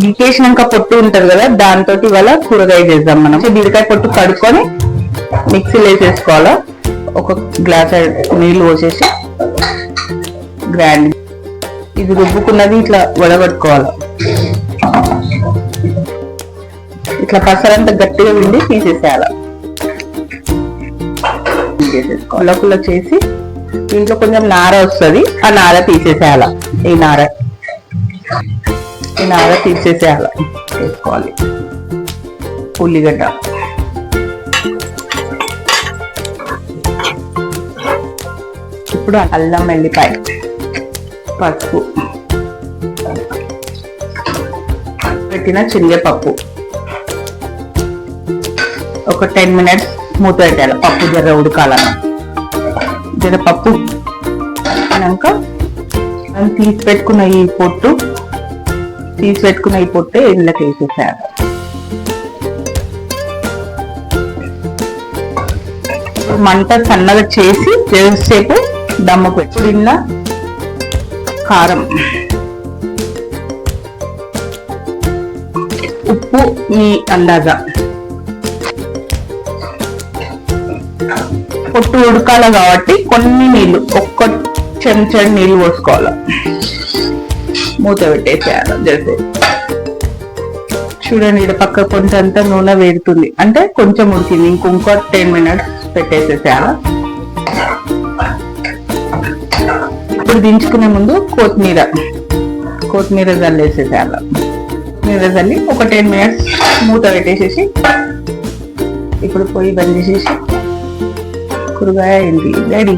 గీకేసినాక పొట్టు ఉంటది కదా, దాంతో ఇవాళ కూరగాయ చేద్దాం మనం. బీరకాయ పొట్టు కడుక్కొని మిక్సీలో వేసేసుకోవాలా. ఒక గ్లాస్ నీళ్ళు పోసేసి గ్రైండ్. ఇది రుబ్బుకున్నది ఇట్లా వడగట్టుకోవాలి. ఇట్లా పసరంతా గట్టిగా పిండి తీసేసేయాలి. పుల్ల చేసి దీంట్లో కొంచెం నార వస్తుంది, ఆ నార తీసేసేయాల. ఈ నార తీసేసేయాల. వేసుకోవాలి ఉల్లిగడ్డ, ఇప్పుడు అల్లం వెల్లిపాయ, పసుపు, పెట్టిన శనగపప్పు, ఒక 10 మినిట్స్ మూత పెట్టాలి. పప్పు జర ఉడకాలన్న. జర పప్పు అయినాక మనం తీసి పెట్టుకున్న ఈ పొట్టు ఇందులోకి వేసేసేయాలి. మంట సన్నగా చేసి సేపు దమ్ము పెట్టు. ఇందులో కారం, ఉప్పు మీ అందాజా. పొట్టు ఉడకాలి కాబట్టి కొన్ని నీళ్లు, ఒక్క చెంచాడు నీళ్లు పోసుకోవాలి. మూత పెట్టేసేయాలి. జస్ట్ చూడండి, ఇక్కడ పక్క కొంచెంత నూనె వేడుతుంది అంటే కొంచెం ఉడికింది. ఇంకొక 10 మినిట్స్ పెట్టేసేసేయాలి. ఇప్పుడు దించుకునే ముందు కొత్తిమీర జల్లేసేసేయాలి. కొత్తిమీర జల్లి ఒక 10 మినిట్స్ మూత పెట్టేసేసి ఇప్పుడు పొయ్యి బంద్ చేసేసి కూరగాయ రెడీ.